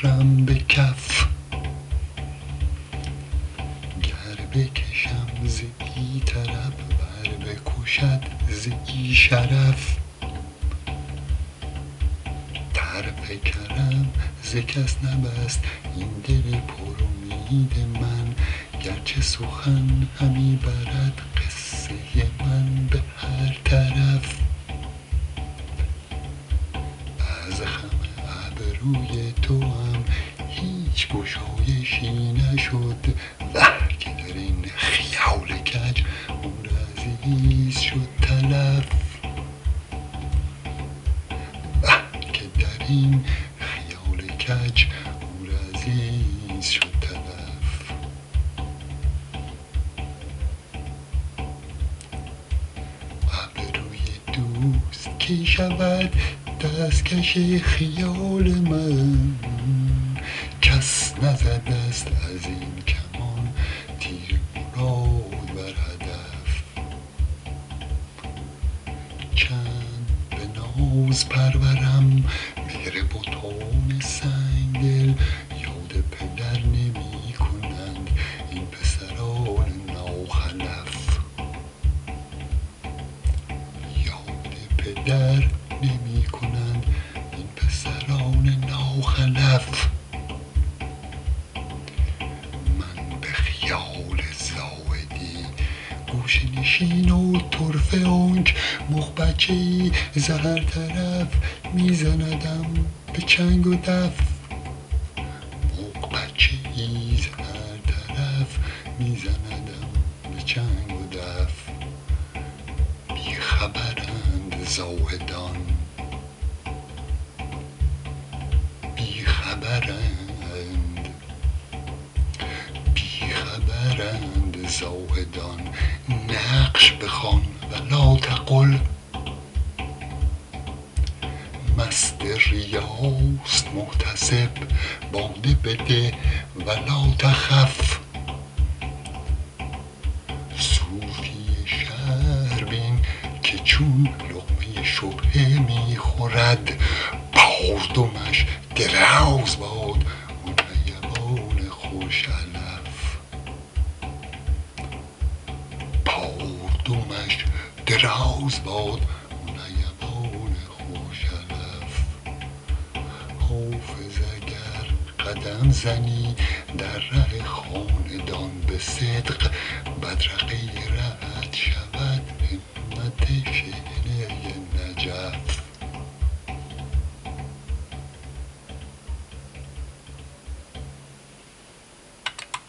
نبرم به کف، گر بکشم ز بی طرف ور بکشد ز بی شرف. طرف کرم ز کس نبست این دل پر امید من، گرچه سخن همی برد قصه من به هر طرف. از خم ابروی توام هیچ گشایشی نشد، وه که در این خیال کج عمر عزیز شد تلف. وه که در این خیال کج عمر عزیز شد تلف. ابروی دوست کی شود دستکش خیال من، کس نزده است از این کمان تیر مراد بر هدف. چند به ناز پرورم مهر بتان سنگدل، یاد پدر نمی کنند این پسران ناخلف. یاد پدر نمی کنند این پسران ناخلف. من به خیال زاهدی گوشه نشین و طرفه آنک مغ بچه‌ای ز هر طرف میزندم به چنگ و دف. مغ بچه‌ای ز هر طرف میزندم به چنگ و دف. بیخبرند زاهدان، بیخبرند زاهدان. نقش بخوان ولا تقل، مست ریاست محتسب باده بده ولا تخف. صوفی شهر بین که چون لقمه شبهه میخورد، پاردمش دراز باد اون حیوان خوش علف. پاردمش دراز باد اون حیوان خوش علف. حافظ اگر قدم زنی در ره خاندان به صدق، بدرقه ره